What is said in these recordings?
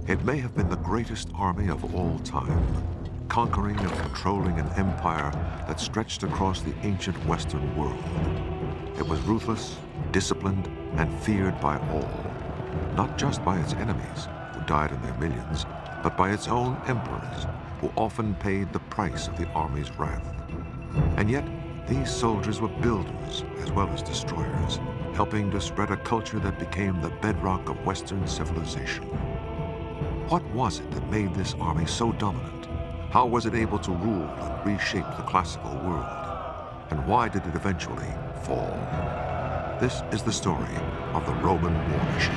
It may have been the greatest army of all time, conquering and controlling an empire that stretched across the ancient Western world. It was ruthless, disciplined, and feared by all, not just by its enemies, who died in their millions, but by its own emperors, who often paid the price of the army's wrath. And yet, these soldiers were builders as well as destroyers, helping to spread a culture that became the bedrock of Western civilization. What was it that made this army so dominant? How was it able to rule and reshape the classical world? And why did it eventually fall? This is the story of the Roman war machine.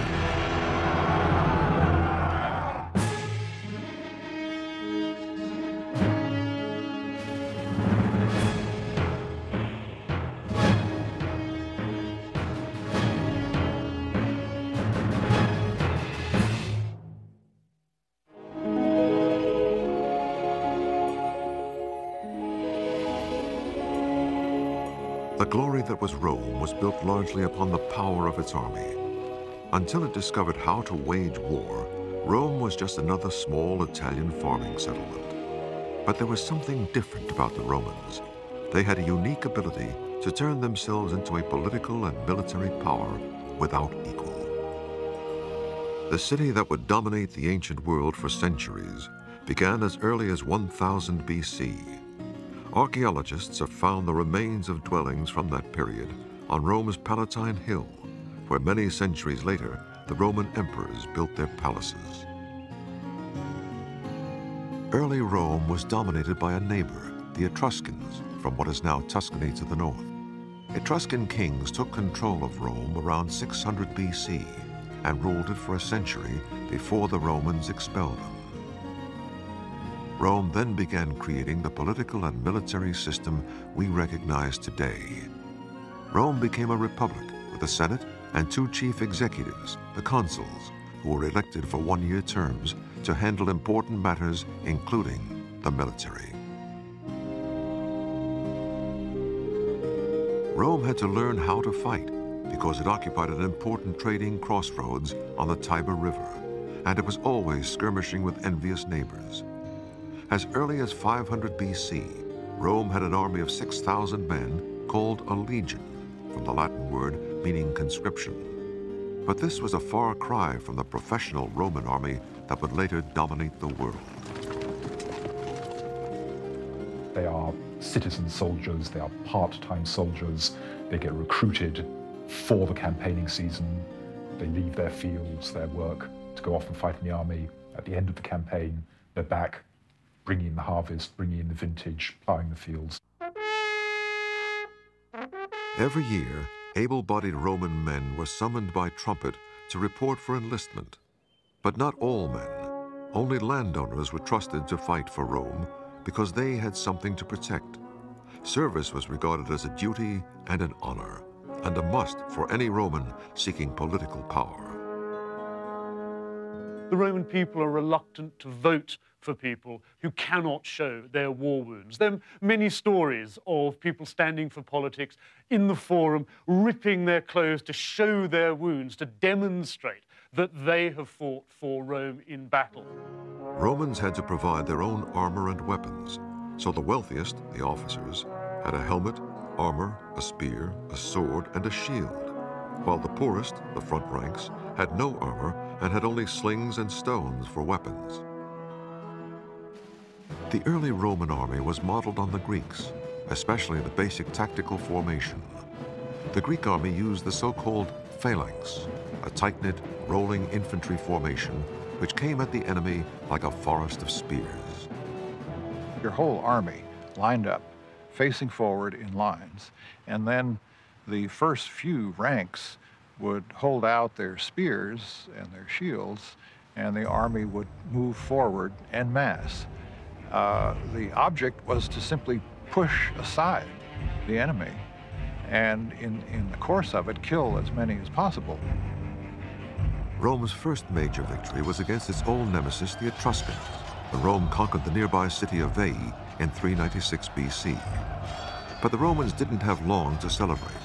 The glory that was Rome was built largely upon the power of its army. Until it discovered how to wage war, Rome was just another small Italian farming settlement. But there was something different about the Romans. They had a unique ability to turn themselves into a political and military power without equal. The city that would dominate the ancient world for centuries began as early as 1000 BC. Archaeologists have found the remains of dwellings from that period on Rome's Palatine Hill, where many centuries later, the Roman emperors built their palaces. Early Rome was dominated by a neighbor, the Etruscans, from what is now Tuscany to the north. Etruscan kings took control of Rome around 600 BC and ruled it for a century before the Romans expelled them. Rome then began creating the political and military system we recognize today. Rome became a republic with a Senate and two chief executives, the consuls, who were elected for one-year terms to handle important matters, including the military. Rome had to learn how to fight because it occupied an important trading crossroads on the Tiber River, and it was always skirmishing with envious neighbors. As early as 500 BC, Rome had an army of 6,000 men called a legion, from the Latin word meaning conscription. But this was a far cry from the professional Roman army that would later dominate the world. They are citizen soldiers, they are part-time soldiers, they get recruited for the campaigning season, they leave their fields, their work, to go off and fight in the army. At the end of the campaign, they're back, bringing in the harvest, bringing in the vintage, plowing the fields. Every year, able-bodied Roman men were summoned by trumpet to report for enlistment. But not all men. Only landowners were trusted to fight for Rome because they had something to protect. Service was regarded as a duty and an honor, and a must for any Roman seeking political power. The Roman people are reluctant to vote for people who cannot show their war wounds. There are many stories of people standing for politics in the forum, ripping their clothes to show their wounds, to demonstrate that they have fought for Rome in battle. Romans had to provide their own armor and weapons, so the wealthiest, the officers, had a helmet, armor, a spear, a sword, and a shield, while the poorest, the front ranks, had no armor and had only slings and stones for weapons. The early Roman army was modeled on the Greeks, especially the basic tactical formation. The Greek army used the so-called phalanx, a tight-knit, rolling infantry formation which came at the enemy like a forest of spears. Your whole army lined up, facing forward in lines, and then the first few ranks would hold out their spears and their shields, and the army would move forward en masse. The object was to simply push aside the enemy and in the course of it, kill as many as possible. Rome's first major victory was against its old nemesis, the Etruscans, when Rome conquered the nearby city of Veii in 396 BC. But the Romans didn't have long to celebrate.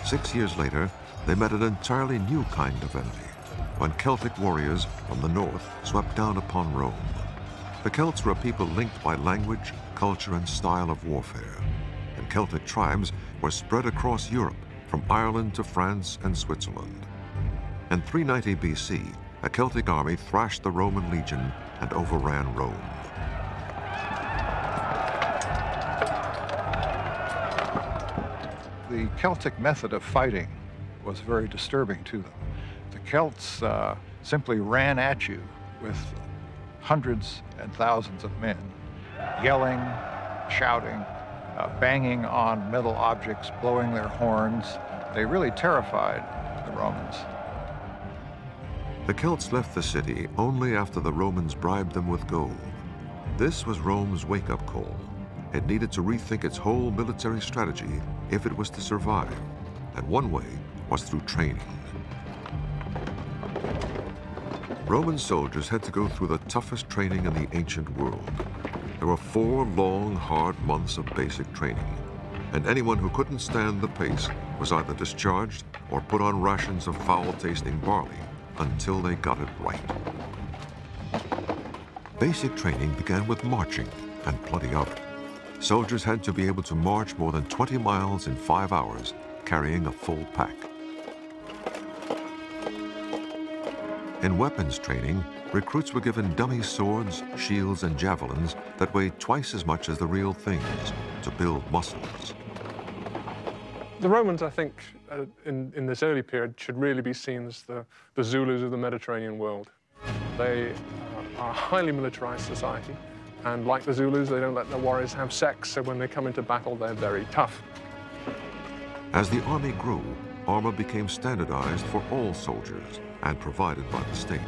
6 years later, they met an entirely new kind of enemy, when Celtic warriors from the north swept down upon Rome. The Celts were a people linked by language, culture, and style of warfare, and Celtic tribes were spread across Europe, from Ireland to France and Switzerland. In 390 BC, a Celtic army thrashed the Roman legion and overran Rome. The Celtic method of fighting was very disturbing to them. The Celts simply ran at you with hundreds and thousands of men, yelling, shouting, banging on metal objects, blowing their horns. They really terrified the Romans. The Celts left the city only after the Romans bribed them with gold. This was Rome's wake-up call. It needed to rethink its whole military strategy if it was to survive, and one way was through training. Roman soldiers had to go through the toughest training in the ancient world. There were 4 long, hard months of basic training, and anyone who couldn't stand the pace was either discharged or put on rations of foul-tasting barley until they got it right. Basic training began with marching and plenty of it. Soldiers had to be able to march more than 20 miles in 5 hours, carrying a full pack. In weapons training, recruits were given dummy swords, shields, and javelins that weighed twice as much as the real things to build muscles. The Romans, I think, in this early period, should really be seen as the Zulus of the Mediterranean world. They are a highly militarized society, and like the Zulus, they don't let their warriors have sex, so when they come into battle, they're very tough. As the army grew, armor became standardized for all soldiers and provided by the state.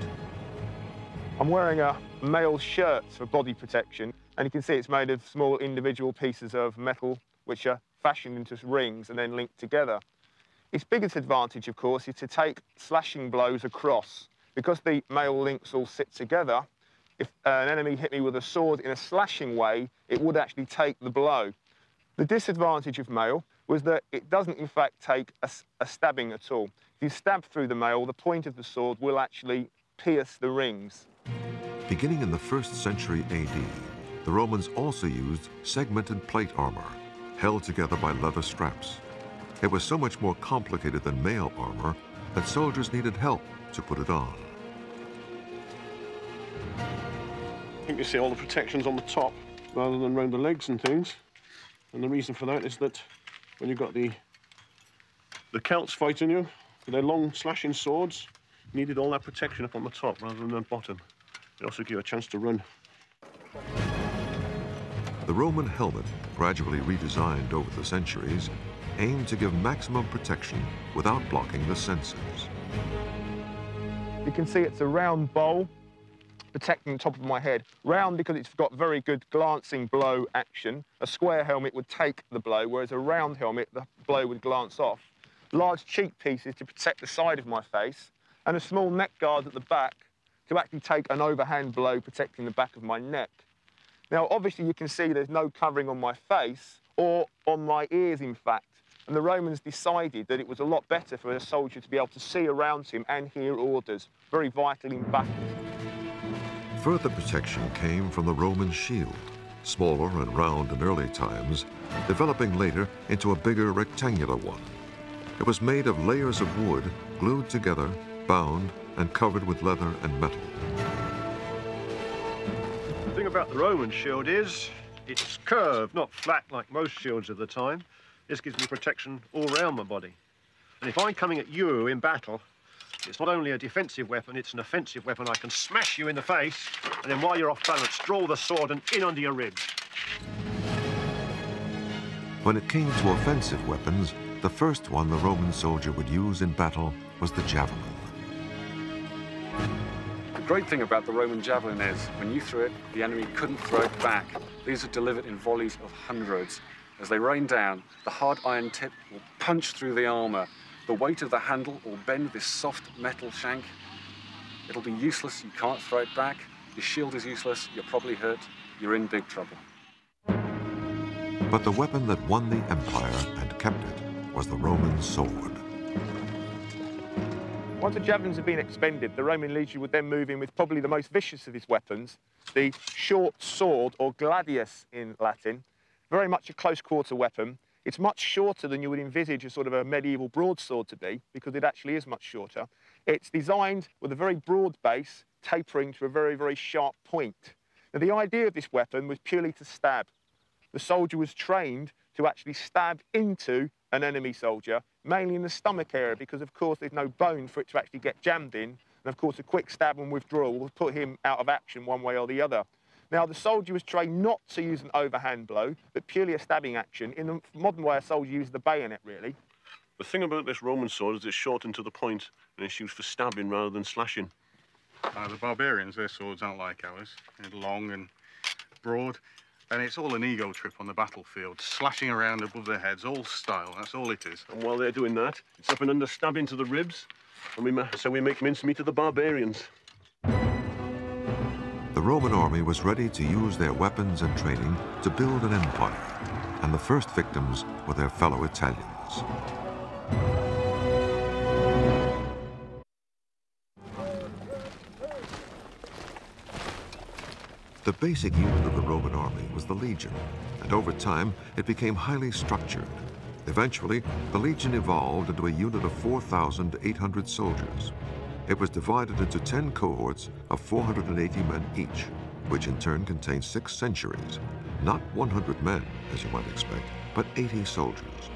I'm wearing a male shirt for body protection, and you can see it's made of small individual pieces of metal which are fashioned into rings and then linked together. Its biggest advantage, of course, is to take slashing blows across. Because the male links all sit together, if an enemy hit me with a sword in a slashing way, it would actually take the blow. The disadvantage of mail was that it doesn't, in fact, take a stabbing at all. If you stab through the mail, the point of the sword will actually pierce the rings. Beginning in the 1st century AD, the Romans also used segmented plate armor, held together by leather straps. It was so much more complicated than mail armor that soldiers needed help to put it on. I think you see all the protections on the top rather than around the legs and things. And the reason for that is that when you've got the Celts fighting you with their long slashing swords, you needed all that protection up on the top rather than the bottom. It also gave you a chance to run. The Roman helmet, gradually redesigned over the centuries, aimed to give maximum protection without blocking the senses. You can see it's a round bowl protecting the top of my head. Round because it's got very good glancing blow action. A square helmet would take the blow, whereas a round helmet, the blow would glance off. Large cheek pieces to protect the side of my face, and a small neck guard at the back to actually take an overhand blow protecting the back of my neck. Now, obviously, you can see there's no covering on my face or on my ears, in fact. And the Romans decided that it was a lot better for a soldier to be able to see around him and hear orders, very vital in battle. Further protection came from the Roman shield, smaller and round in early times, developing later into a bigger rectangular one. It was made of layers of wood, glued together, bound, and covered with leather and metal. The thing about the Roman shield is it's curved, not flat like most shields of the time. This gives me protection all around my body. And if I'm coming at you in battle, it's not only a defensive weapon, it's an offensive weapon. I can smash you in the face, and then while you're off balance, draw the sword and in under your ribs. When it came to offensive weapons, the first one the Roman soldier would use in battle was the javelin. The great thing about the Roman javelin is when you threw it, the enemy couldn't throw it back. These are delivered in volleys of hundreds. As they rain down, the hard iron tip will punch through the armor. The weight of the handle will bend this soft metal shank. It'll be useless, you can't throw it back. Your shield is useless, you're probably hurt, you're in big trouble. But the weapon that won the empire and kept it was the Roman sword. Once the javelins had been expended, the Roman legion would then move in with probably the most vicious of his weapons, the short sword, or gladius in Latin, very much a close-quarter weapon. It's much shorter than you would envisage a sort of a medieval broadsword to be, because it actually is much shorter. It's designed with a very broad base, tapering to a very, very sharp point. Now, the idea of this weapon was purely to stab. The soldier was trained to actually stab into an enemy soldier, mainly in the stomach area, because, of course, there's no bone for it to actually get jammed in. And, of course, a quick stab and withdrawal will put him out of action one way or the other. Now, the soldier was trained not to use an overhand blow, but purely a stabbing action. In the modern way, a soldier uses the bayonet, really. The thing about this Roman sword is it's shortened to the point, and it's used for stabbing rather than slashing. The barbarians, their swords aren't like ours. They're long and broad, and it's all an ego trip on the battlefield, slashing around above their heads, all style, that's all it is. And while they're doing that, it's up and under stabbing to the ribs, and so we make mincemeat of the barbarians. The Roman army was ready to use their weapons and training to build an empire, and the first victims were their fellow Italians. The basic unit of the Roman army was the legion, and over time it became highly structured. Eventually, the legion evolved into a unit of 4,800 soldiers. It was divided into 10 cohorts of 480 men each, which in turn contained 6 centuries. Not 100 men, as you might expect, but 80 soldiers.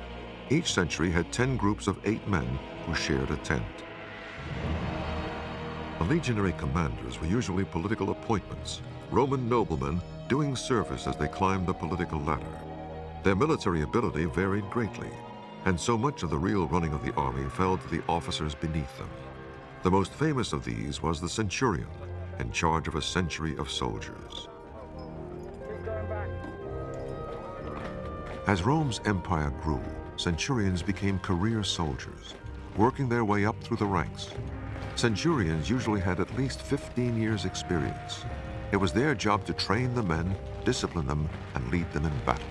Each century had 10 groups of 8 men who shared a tent. The legionary commanders were usually political appointments, Roman noblemen doing service as they climbed the political ladder. Their military ability varied greatly, and so much of the real running of the army fell to the officers beneath them. The most famous of these was the centurion, in charge of a century of soldiers. As Rome's empire grew, centurions became career soldiers, working their way up through the ranks. Centurions usually had at least 15 years' experience. It was their job to train the men, discipline them, and lead them in battle.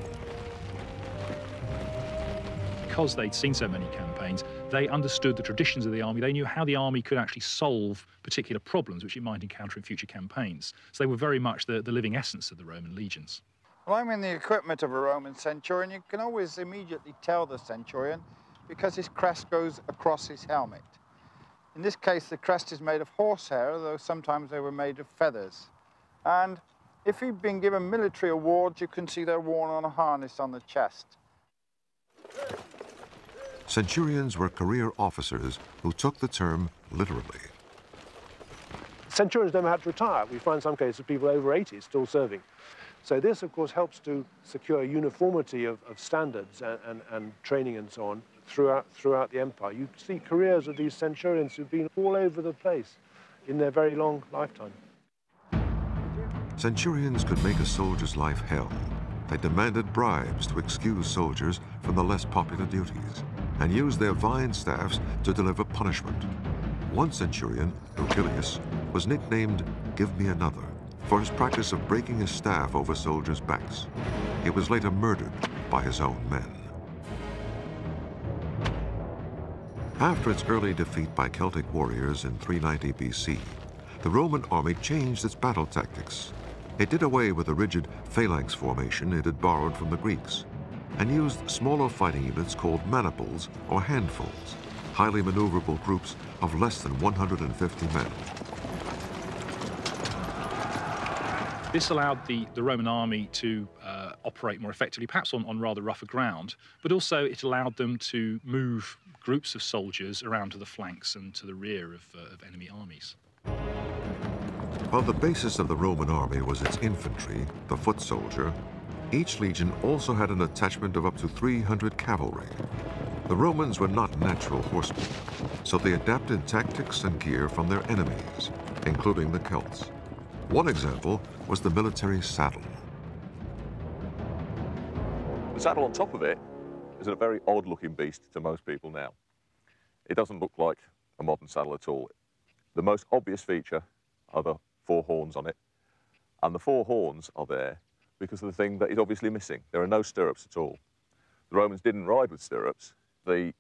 Because they'd seen so many campaigns, they understood the traditions of the army. They knew how the army could actually solve particular problems which it might encounter in future campaigns. So they were very much the living essence of the Roman legions. Well, I'm in the equipment of a Roman centurion. You can always immediately tell the centurion because his crest goes across his helmet. In this case, the crest is made of horsehair, though sometimes they were made of feathers. And if you've been given military awards, you can see they're worn on a harness on the chest. Centurions were career officers who took the term literally. Centurions never had to retire. We find some cases of people over 80 still serving. So this, of course, helps to secure uniformity of standards and training and so on throughout the empire. You see careers of these centurions who've been all over the place in their very long lifetime. Centurions could make a soldier's life hell. They demanded bribes to excuse soldiers from the less popular duties and used their vine staffs to deliver punishment. One centurion, Julius, was nicknamed "Give Me Another" for his practice of breaking his staff over soldiers' backs. He was later murdered by his own men. After its early defeat by Celtic warriors in 390 BC, the Roman army changed its battle tactics. It did away with the rigid phalanx formation it had borrowed from the Greeks and used smaller fighting units called maniples or handfuls, highly maneuverable groups of less than 150 men. This allowed the Roman army to operate more effectively, perhaps on rather rougher ground, but also it allowed them to move groups of soldiers around to the flanks and to the rear of enemy armies. While the basis of the Roman army was its infantry, the foot soldier, each legion also had an attachment of up to 300 cavalry. The Romans were not natural horsemen, so they adapted tactics and gear from their enemies, including the Celts. One example was the military saddle. The saddle on top of it is a very odd-looking beast to most people now. It doesn't look like a modern saddle at all. The most obvious feature are the 4 horns on it, and the 4 horns are there because of the thing that is obviously missing. There are no stirrups at all. The Romans didn't ride with stirrups. The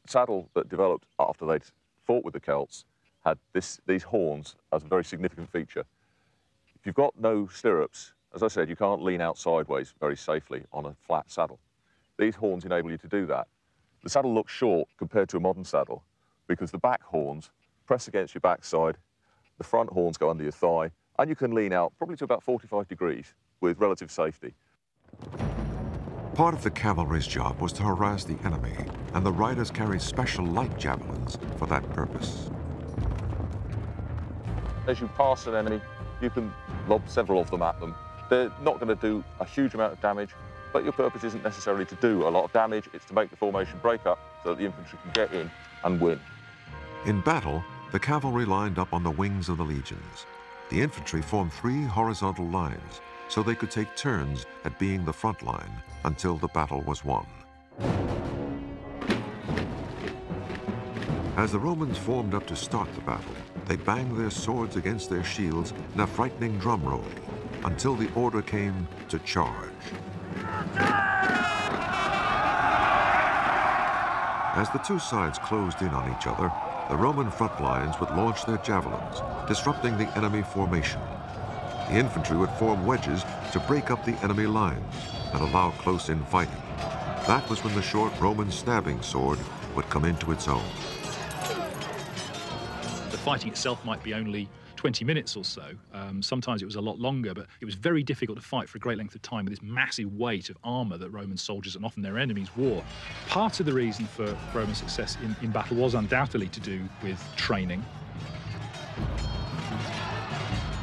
saddle that developed after they'd fought with the Celts had these horns as a very significant feature. If you've got no stirrups, as I said, you can't lean out sideways very safely on a flat saddle. These horns enable you to do that. The saddle looks short compared to a modern saddle because the back horns press against your backside, the front horns go under your thigh, and you can lean out probably to about 45 degrees with relative safety. Part of the cavalry's job was to harass the enemy, and the riders carried special light javelins for that purpose. As you pass an enemy, you can lob several of them at them. They're not going to do a huge amount of damage, but your purpose isn't necessarily to do a lot of damage. It's to make the formation break up so that the infantry can get in and win. In battle, the cavalry lined up on the wings of the legions. The infantry formed 3 horizontal lines so they could take turns at being the front line until the battle was won. As the Romans formed up to start the battle, they banged their swords against their shields in a frightening drum roll until the order came to charge. As the two sides closed in on each other, the Roman front lines would launch their javelins, disrupting the enemy formation. The infantry would form wedges to break up the enemy lines and allow close-in fighting. That was when the short Roman stabbing sword would come into its own. The fighting itself might be only 20 minutes or so. Sometimes it was a lot longer, but it was very difficult to fight for a great length of time with this massive weight of armor that Roman soldiers and often their enemies wore. Part of the reason for Roman success in battle was undoubtedly to do with training.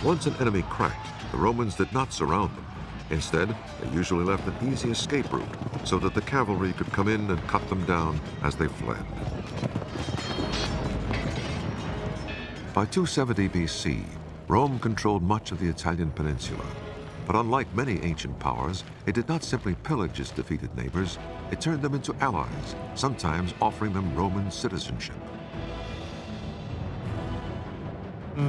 Once an enemy cracked, the Romans did not surround them. Instead, they usually left an easy escape route so that the cavalry could come in and cut them down as they fled. By 270 BC, Rome controlled much of the Italian peninsula. But unlike many ancient powers, it did not simply pillage its defeated neighbors, it turned them into allies, sometimes offering them Roman citizenship.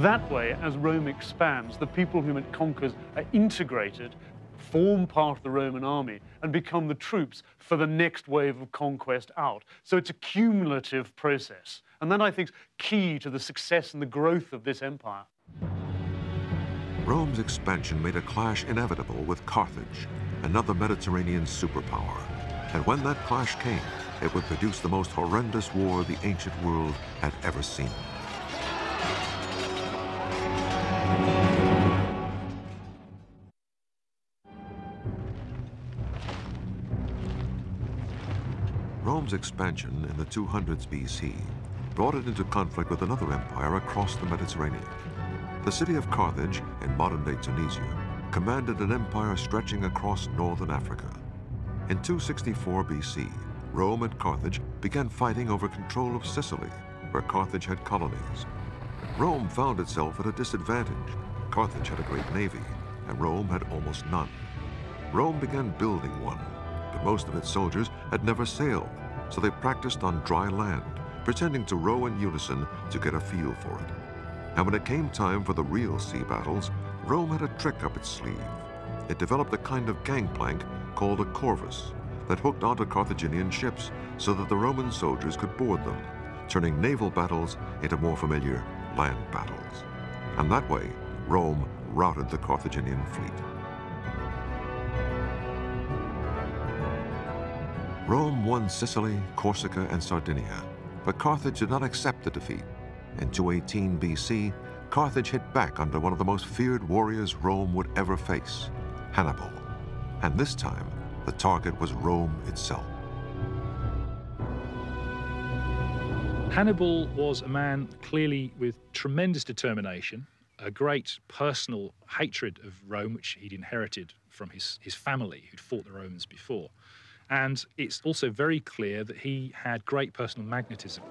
That way, as Rome expands, the people whom it conquers are integrated, form part of the Roman army, and become the troops for the next wave of conquest out. So it's a cumulative process. And that, I think, is key to the success and the growth of this empire. Rome's expansion made a clash inevitable with Carthage, another Mediterranean superpower. And when that clash came, it would produce the most horrendous war the ancient world had ever seen. Rome's expansion in the 200s BC brought it into conflict with another empire across the Mediterranean. The city of Carthage, in modern-day Tunisia, commanded an empire stretching across northern Africa. In 264 BC, Rome and Carthage began fighting over control of Sicily, where Carthage had colonies. Rome found itself at a disadvantage. Carthage had a great navy, and Rome had almost none. Rome began building one, but most of its soldiers had never sailed, so they practiced on dry land, pretending to row in unison to get a feel for it. And when it came time for the real sea battles, Rome had a trick up its sleeve. It developed a kind of gangplank called a corvus that hooked onto Carthaginian ships so that the Roman soldiers could board them, turning naval battles into more familiar land battles. And that way, Rome routed the Carthaginian fleet. Rome won Sicily, Corsica, and Sardinia, but Carthage did not accept the defeat. In 218 BC, Carthage hit back under one of the most feared warriors Rome would ever face, Hannibal. And this time, the target was Rome itself. Hannibal was a man clearly with tremendous determination, a great personal hatred of Rome, which he'd inherited from his family who'd fought the Romans before. And it's also very clear that he had great personal magnetism.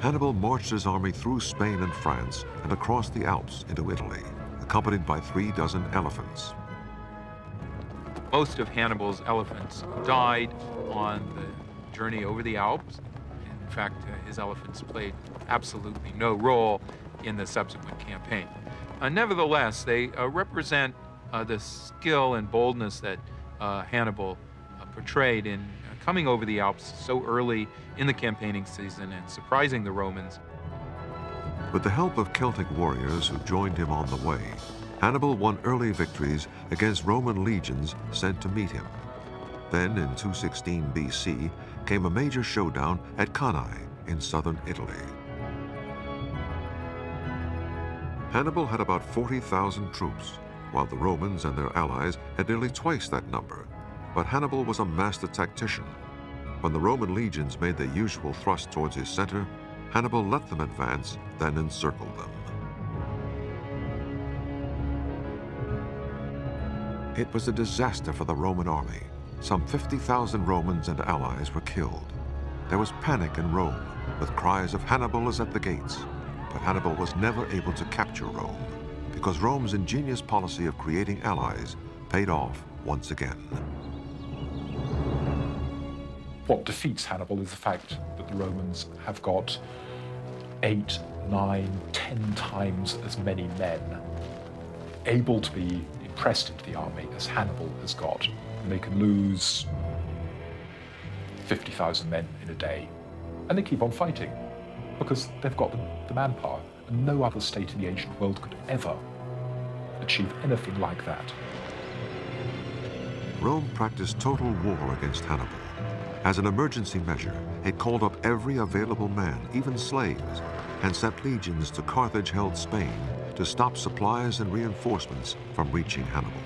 Hannibal marched his army through Spain and France and across the Alps into Italy, accompanied by 36 elephants. Most of Hannibal's elephants died on the journey over the Alps. In fact, his elephants played absolutely no role in the subsequent campaign. Nevertheless, they represent the skill and boldness that Hannibal portrayed in coming over the Alps so early in the campaigning season and surprising the Romans. With the help of Celtic warriors who joined him on the way, Hannibal won early victories against Roman legions sent to meet him. Then, in 216 BC, came a major showdown at Cannae in southern Italy. Hannibal had about 40,000 troops, while the Romans and their allies had nearly twice that number. But Hannibal was a master tactician. When the Roman legions made their usual thrust towards his center, Hannibal let them advance, then encircled them. It was a disaster for the Roman army. Some 50,000 Romans and allies were killed. There was panic in Rome, with cries of Hannibal is at the gates. But Hannibal was never able to capture Rome, because Rome's ingenious policy of creating allies paid off once again. What defeats Hannibal is the fact that the Romans have got 8, 9, 10 times as many men able to be pressed into the army as Hannibal has got. And they can lose 50,000 men in a day. And they keep on fighting because they've got the manpower. And no other state in the ancient world could ever achieve anything like that. Rome practiced total war against Hannibal. As an emergency measure, it called up every available man, even slaves, and sent legions to Carthage-held Spain to stop supplies and reinforcements from reaching Hannibal.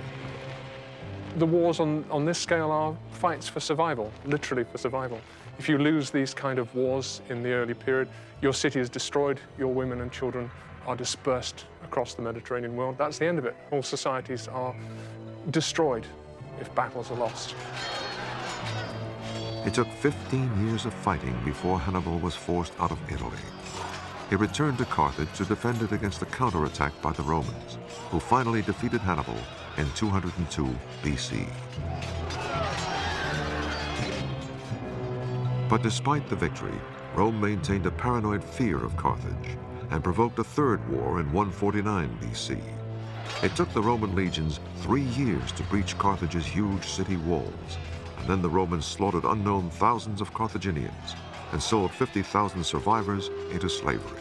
The wars on this scale are fights for survival, literally for survival. If you lose these kind of wars in the early period, your city is destroyed, your women and children are dispersed across the Mediterranean world. That's the end of it. All societies are destroyed if battles are lost. It took 15 years of fighting before Hannibal was forced out of Italy. He returned to Carthage to defend it against a counterattack by the Romans, who finally defeated Hannibal in 202 BC. But despite the victory, Rome maintained a paranoid fear of Carthage and provoked a third war in 149 BC. It took the Roman legions 3 years to breach Carthage's huge city walls, and then the Romans slaughtered unknown thousands of Carthaginians and sold 50,000 survivors into slavery.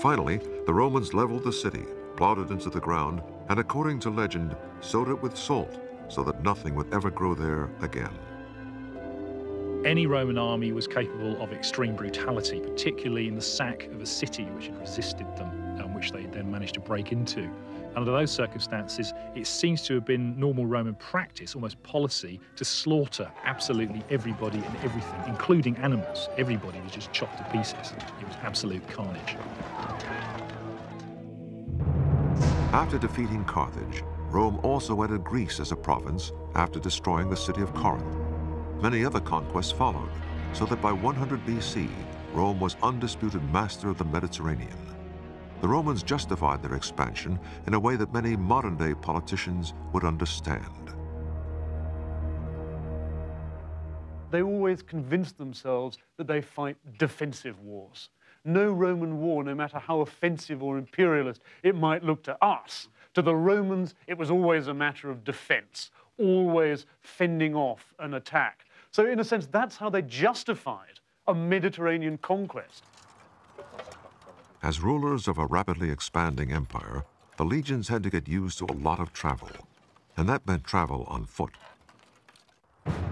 Finally, the Romans leveled the city, plowed it into the ground, and according to legend, sowed it with salt so that nothing would ever grow there again. Any Roman army was capable of extreme brutality, particularly in the sack of a city which had resisted them, which they then managed to break into. Under those circumstances, it seems to have been normal Roman practice, almost policy, to slaughter absolutely everybody and everything, including animals. Everybody was just chopped to pieces. It was absolute carnage. After defeating Carthage, Rome also added Greece as a province after destroying the city of Corinth. Many other conquests followed, so that by 100 BC, Rome was undisputed master of the Mediterranean. The Romans justified their expansion in a way that many modern-day politicians would understand. They always convinced themselves that they fight defensive wars. No Roman war, no matter how offensive or imperialist it might look to us, to the Romans, it was always a matter of defense, always fending off an attack. So in a sense, that's how they justified a Mediterranean conquest. As rulers of a rapidly expanding empire, the legions had to get used to a lot of travel, and that meant travel on foot.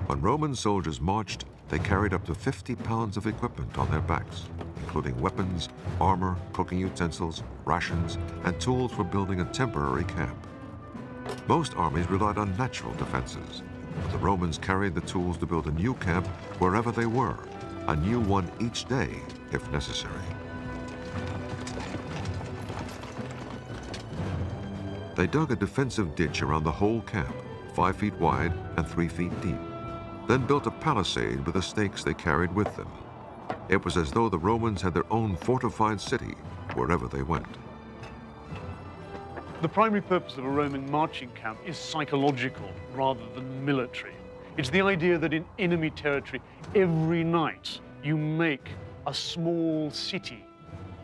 When Roman soldiers marched, they carried up to 50 pounds of equipment on their backs, including weapons, armor, cooking utensils, rations, and tools for building a temporary camp. Most armies relied on natural defenses, but the Romans carried the tools to build a new camp wherever they were, a new one each day if necessary. They dug a defensive ditch around the whole camp, 5 feet wide and 3 feet deep, then built a palisade with the stakes they carried with them. It was as though the Romans had their own fortified city wherever they went. The primary purpose of a Roman marching camp is psychological rather than military. It's the idea that in enemy territory, every night you make a small city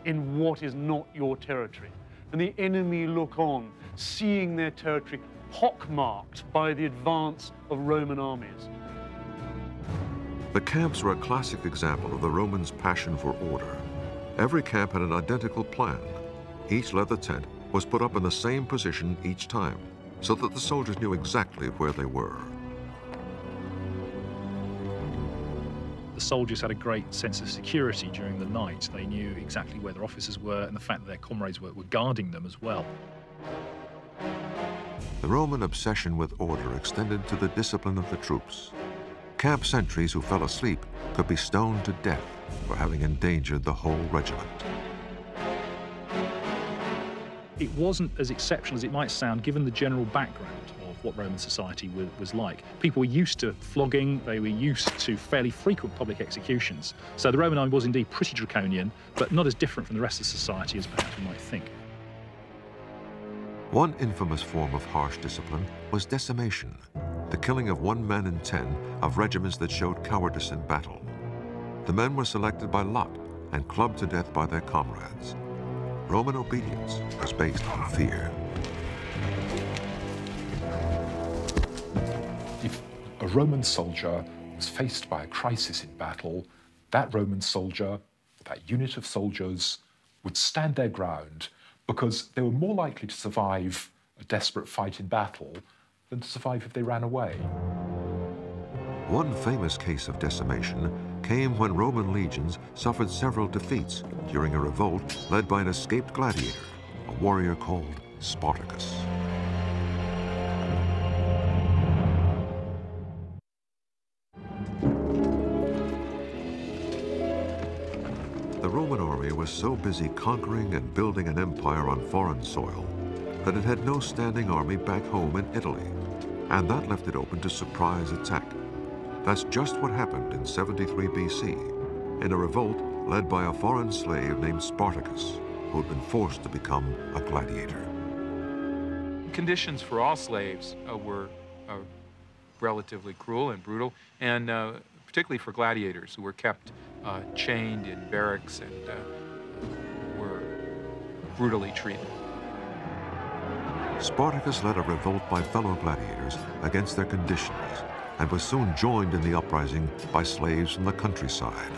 in what is not your territory. And the enemy look on, seeing their territory pockmarked by the advance of Roman armies. The camps were a classic example of the Romans' passion for order. Every camp had an identical plan. Each leather tent was put up in the same position each time, so that the soldiers knew exactly where they were. The soldiers had a great sense of security during the night. They knew exactly where their officers were, and the fact that their comrades were guarding them as well. The Roman obsession with order extended to the discipline of the troops. Camp sentries who fell asleep could be stoned to death for having endangered the whole regiment. It wasn't as exceptional as it might sound, given the general background of what Roman society was like. People were used to flogging, they were used to fairly frequent public executions. So the Roman army was indeed pretty draconian, but not as different from the rest of society as perhaps we might think. One infamous form of harsh discipline was decimation, the killing of 1 man in 10 of regiments that showed cowardice in battle. The men were selected by lot and clubbed to death by their comrades. Roman obedience was based on fear. If a Roman soldier was faced by a crisis in battle, that Roman soldier, that unit of soldiers, would stand their ground because they were more likely to survive a desperate fight in battle than to survive if they ran away. One famous case of decimation came when Roman legions suffered several defeats during a revolt led by an escaped gladiator, a warrior called Spartacus. The Roman army was so busy conquering and building an empire on foreign soil that it had no standing army back home in Italy, and that left it open to surprise attack. That's just what happened in 73 BC, in a revolt led by a foreign slave named Spartacus, who had been forced to become a gladiator. Conditions for all slaves were relatively cruel and brutal, and particularly for gladiators who were kept chained in barracks and were brutally treated. Spartacus led a revolt by fellow gladiators against their conditions and was soon joined in the uprising by slaves from the countryside.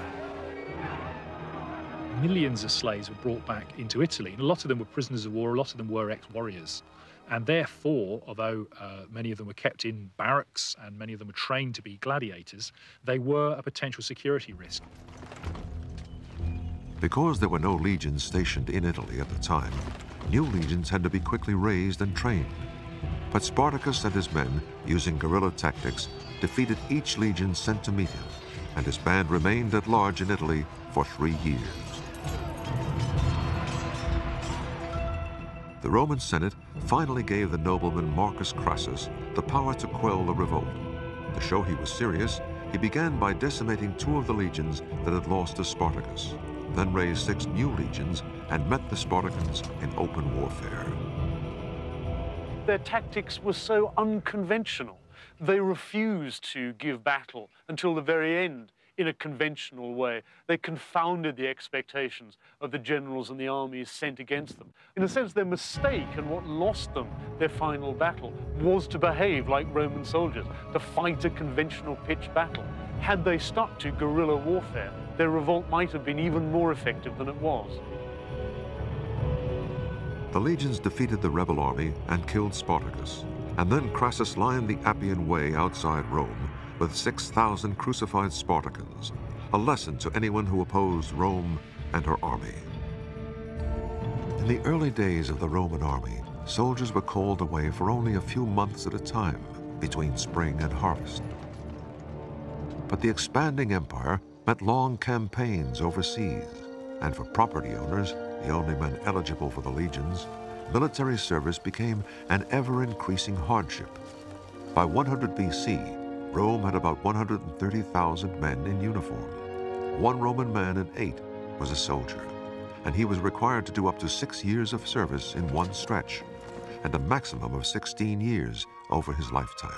Millions of slaves were brought back into Italy, and a lot of them were prisoners of war, a lot of them were ex-warriors. And therefore, although many of them were kept in barracks and many of them were trained to be gladiators, they were a potential security risk. Because there were no legions stationed in Italy at the time, new legions had to be quickly raised and trained. But Spartacus and his men, using guerrilla tactics, defeated each legion sent to meet him, and his band remained at large in Italy for 3 years. The Roman Senate finally gave the nobleman Marcus Crassus the power to quell the revolt. To show he was serious, he began by decimating 2 of the legions that had lost to Spartacus, then raised 6 new legions and met the Spartans in open warfare. Their tactics were so unconventional. They refused to give battle until the very end in a conventional way. They confounded the expectations of the generals and the armies sent against them. In a sense, their mistake and what lost them their final battle was to behave like Roman soldiers, to fight a conventional pitched battle. Had they stuck to guerrilla warfare, their revolt might have been even more effective than it was. The legions defeated the rebel army and killed Spartacus, and then Crassus lined the Appian Way outside Rome with 6,000 crucified Spartans, a lesson to anyone who opposed Rome and her army. In the early days of the Roman army, soldiers were called away for only a few months at a time between spring and harvest. But the expanding empire meant long campaigns overseas, and for property owners, the only men eligible for the legions, military service became an ever-increasing hardship. By 100 BC, Rome had about 130,000 men in uniform. 1 Roman man in 8 was a soldier, and he was required to do up to 6 years of service in one stretch, and a maximum of 16 years over his lifetime.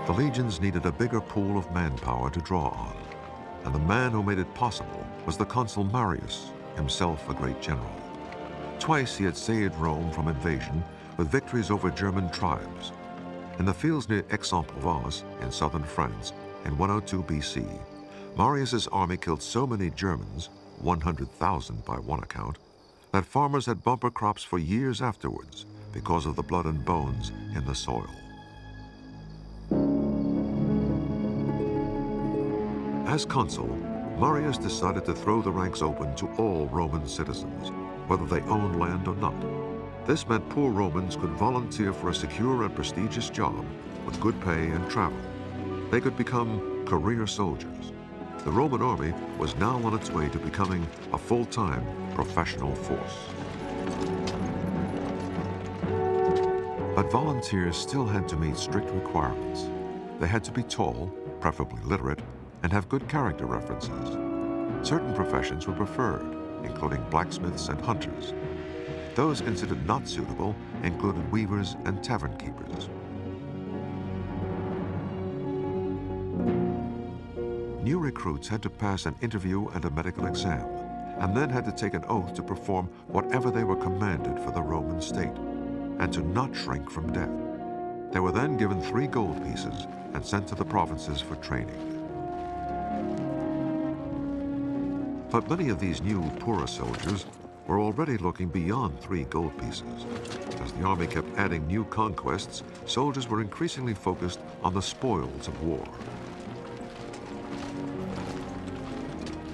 The legions needed a bigger pool of manpower to draw on, and the man who made it possible was the consul Marius, himself a great general. Twice he had saved Rome from invasion with victories over German tribes. In the fields near Aix-en-Provence in southern France in 102 BC, Marius's army killed so many Germans, 100,000 by one account, that farmers had bumper crops for years afterwards because of the blood and bones in the soil. As consul, Marius decided to throw the ranks open to all Roman citizens, whether they owned land or not. This meant poor Romans could volunteer for a secure and prestigious job with good pay and travel. They could become career soldiers. The Roman army was now on its way to becoming a full-time professional force. But volunteers still had to meet strict requirements. They had to be tall, preferably literate, and have good character references. Certain professions were preferred, including blacksmiths and hunters. Those considered not suitable included weavers and tavern keepers. New recruits had to pass an interview and a medical exam, and then had to take an oath to perform whatever they were commanded for the Roman state, and to not shrink from death. They were then given 3 gold pieces and sent to the provinces for training. But many of these new, poorer soldiers were already looking beyond 3 gold pieces. As the army kept adding new conquests, soldiers were increasingly focused on the spoils of war.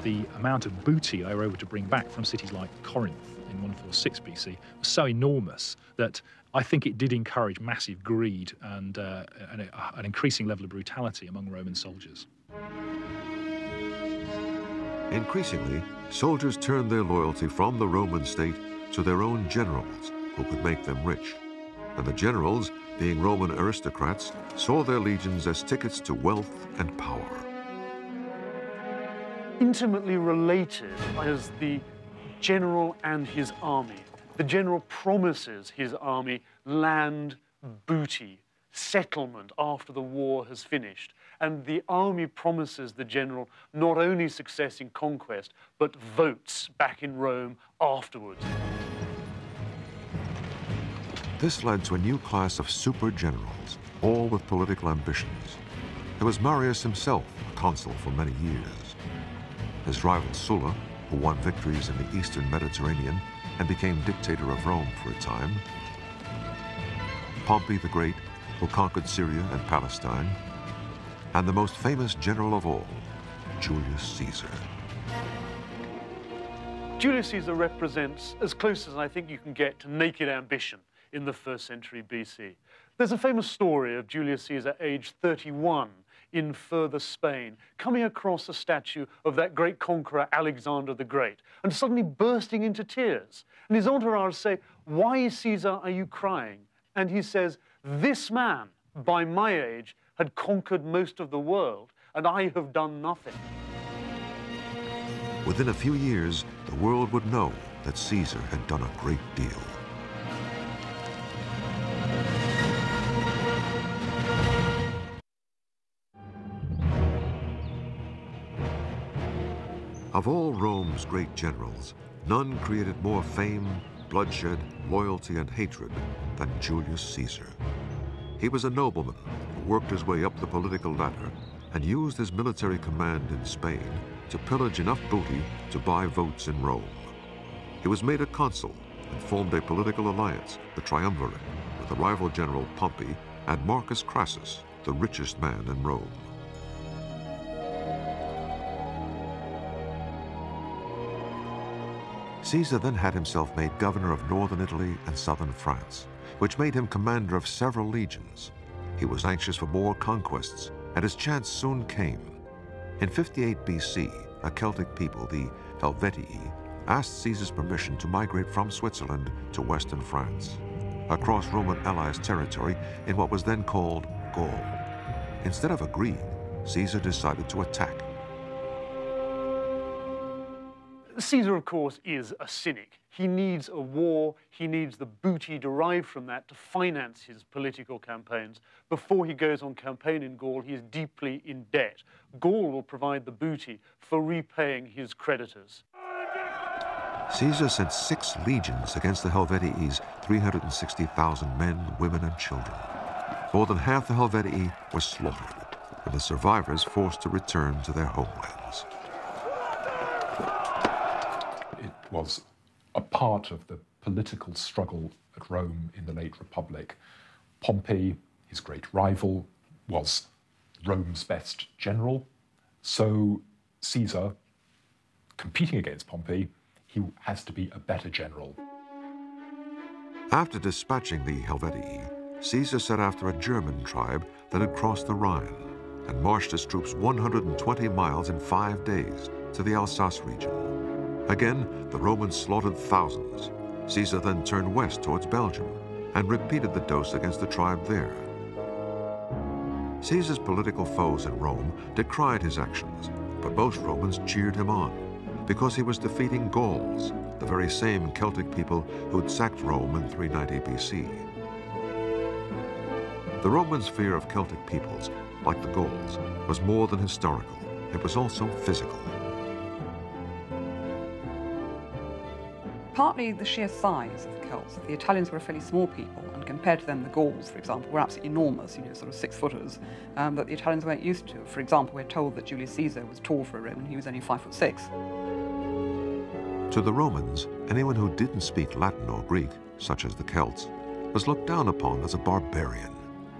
The amount of booty they were able to bring back from cities like Corinth in 146 BC was so enormous that I think it did encourage massive greed and an increasing level of brutality among Roman soldiers. Increasingly, soldiers turned their loyalty from the Roman state to their own generals, who could make them rich. And the generals, being Roman aristocrats, saw their legions as tickets to wealth and power. Intimately related is the general and his army. The general promises his army land, booty, settlement after the war has finished. And the army promises the general not only success in conquest, but votes back in Rome afterwards. This led to a new class of super generals, all with political ambitions. There was Marius himself, a consul for many years. His rival Sulla, who won victories in the eastern Mediterranean and became dictator of Rome for a time. Pompey the Great, who conquered Syria and Palestine. And the most famous general of all, Julius Caesar. Julius Caesar represents as close as I think you can get to naked ambition in the 1st century BC. There's a famous story of Julius Caesar, aged 31, in further Spain, coming across a statue of that great conqueror Alexander the Great, and suddenly bursting into tears. And his entourage say, "Why, Caesar, are you crying?" And he says, "This man, by my age, had conquered most of the world, and I have done nothing." Within a few years, the world would know that Caesar had done a great deal. Of all Rome's great generals, none created more fame, bloodshed, loyalty, and hatred than Julius Caesar. He was a nobleman who worked his way up the political ladder and used his military command in Spain to pillage enough booty to buy votes in Rome. He was made a consul and formed a political alliance, the Triumvirate, with the rival general Pompey and Marcus Crassus, the richest man in Rome. Caesar then had himself made governor of northern Italy and southern France, which made him commander of several legions. He was anxious for more conquests, and his chance soon came. In 58 BC, a Celtic people, the Helvetii, asked Caesar's permission to migrate from Switzerland to western France, across Roman allies' territory in what was then called Gaul. Instead of agreeing, Caesar decided to attack. Caesar, of course, is a cynic. He needs a war, he needs the booty derived from that to finance his political campaigns. Before he goes on campaign in Gaul, he is deeply in debt. Gaul will provide the booty for repaying his creditors. Caesar sent 6 legions against the Helvetii, 360,000 men, women, and children. More than half the Helvetii were slaughtered, and the survivors forced to return to their homelands. It was a part of the political struggle at Rome in the late Republic. Pompey, his great rival, was Rome's best general. So Caesar, competing against Pompey, he has to be a better general. After dispatching the Helvetii, Caesar set after a German tribe that had crossed the Rhine and marched his troops 120 miles in 5 days to the Alsace region. Again, the Romans slaughtered thousands. Caesar then turned west towards Belgium and repeated the dose against the tribe there. Caesar's political foes in Rome decried his actions, but most Romans cheered him on because he was defeating Gauls, the very same Celtic people who'd sacked Rome in 390 BC. The Romans' fear of Celtic peoples, like the Gauls, was more than historical. It was also physical. Partly the sheer size of the Celts. The Italians were a fairly small people, and compared to them, the Gauls, for example, were absolutely enormous, sort of 6-footers, that the Italians weren't used to. For example, we're told that Julius Caesar was tall for a Roman. He was only 5'6". To the Romans, anyone who didn't speak Latin or Greek, such as the Celts, was looked down upon as a barbarian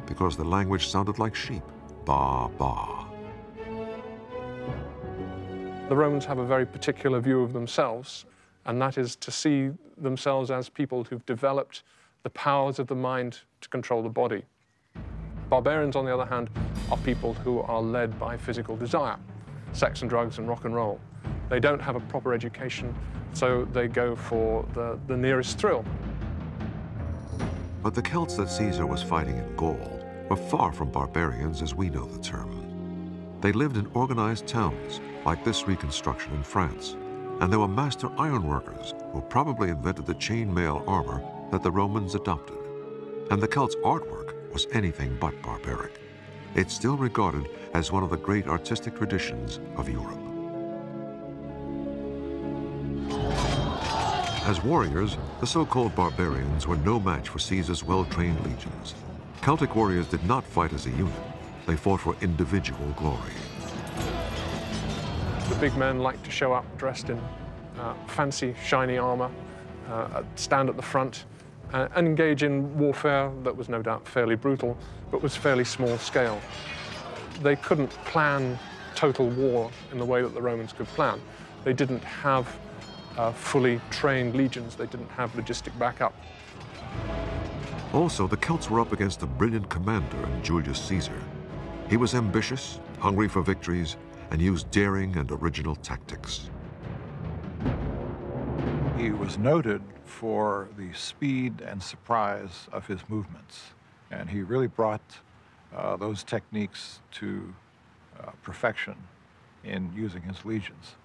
because the language sounded like sheep. Ba, ba. The Romans have a very particular view of themselves, and that is to see themselves as people who've developed the powers of the mind to control the body. Barbarians, on the other hand, are people who are led by physical desire, sex and drugs and rock and roll. They don't have a proper education, so they go for the nearest thrill. But the Celts that Caesar was fighting in Gaul were far from barbarians as we know the term. They lived in organized towns, like this reconstruction in France, and they were master ironworkers who probably invented the chainmail armor that the Romans adopted. And the Celts' artwork was anything but barbaric. It's still regarded as one of the great artistic traditions of Europe. As warriors, the so-called barbarians were no match for Caesar's well-trained legions. Celtic warriors did not fight as a unit. They fought for individual glory. The big men liked to show up dressed in fancy, shiny armor, stand at the front, and engage in warfare that was no doubt fairly brutal, but was fairly small scale. They couldn't plan total war in the way that the Romans could plan. They didn't have fully trained legions. They didn't have logistic backup. Also, the Celts were up against a brilliant commander in Julius Caesar. He was ambitious, hungry for victories, and used daring and original tactics. He was noted for the speed and surprise of his movements, and he really brought those techniques to perfection in using his legions.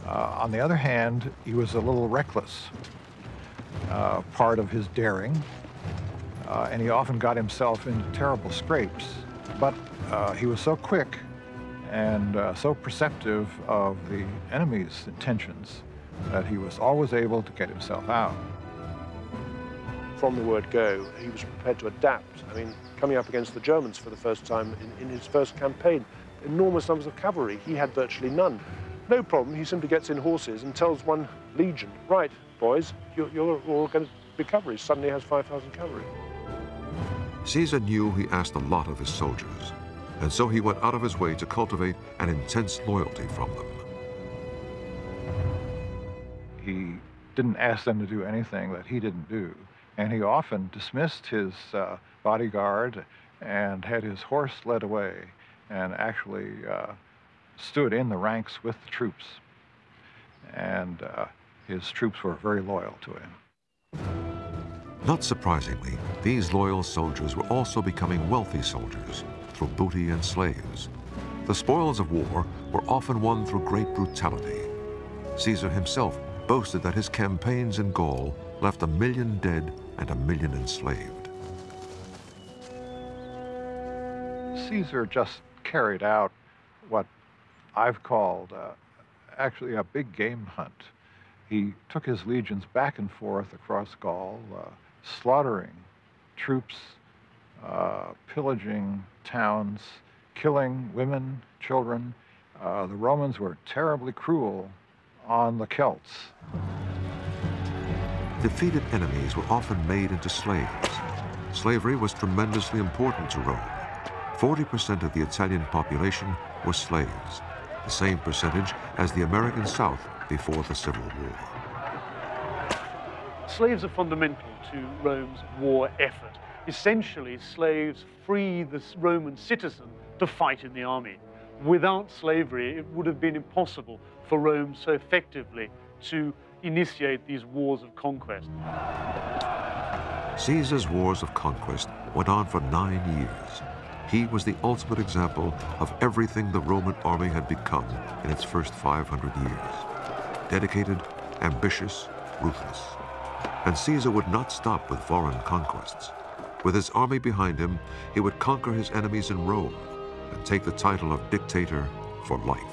On the other hand, he was a little reckless, part of his daring, and he often got himself into terrible scrapes. But he was so quick and so perceptive of the enemy's intentions that he was always able to get himself out. From the word go, he was prepared to adapt. I mean, coming up against the Germans for the first time in his first campaign, enormous numbers of cavalry, he had virtually none. No problem, he simply gets in horses and tells one legion, right, boys, you're all going to be cavalry. Suddenly has 5,000 cavalry. Caesar knew he asked a lot of his soldiers, and so he went out of his way to cultivate an intense loyalty from them. He didn't ask them to do anything that he didn't do, and he often dismissed his bodyguard and had his horse led away and actually stood in the ranks with the troops. And his troops were very loyal to him. Not surprisingly, these loyal soldiers were also becoming wealthy soldiers through booty and slaves. The spoils of war were often won through great brutality. Caesar himself boasted that his campaigns in Gaul left 1 million dead and 1 million enslaved. Caesar just carried out what I've called actually a big game hunt. He took his legions back and forth across Gaul, slaughtering troops pillaging towns, killing women, children. The Romans were terribly cruel on the Celts. Defeated enemies were often made into slaves. Slavery was tremendously important to Rome. 40% of the Italian population were slaves, the same percentage as the American South before the Civil War. Slaves are fundamental to Rome's war effort. Essentially, slaves free the Roman citizen to fight in the army. Without slavery, it would have been impossible for Rome so effectively to initiate these wars of conquest. Caesar's wars of conquest went on for 9 years. He was the ultimate example of everything the Roman army had become in its first 500 years. Dedicated, ambitious, ruthless. And Caesar would not stop with foreign conquests. With his army behind him, he would conquer his enemies in Rome and take the title of dictator for life.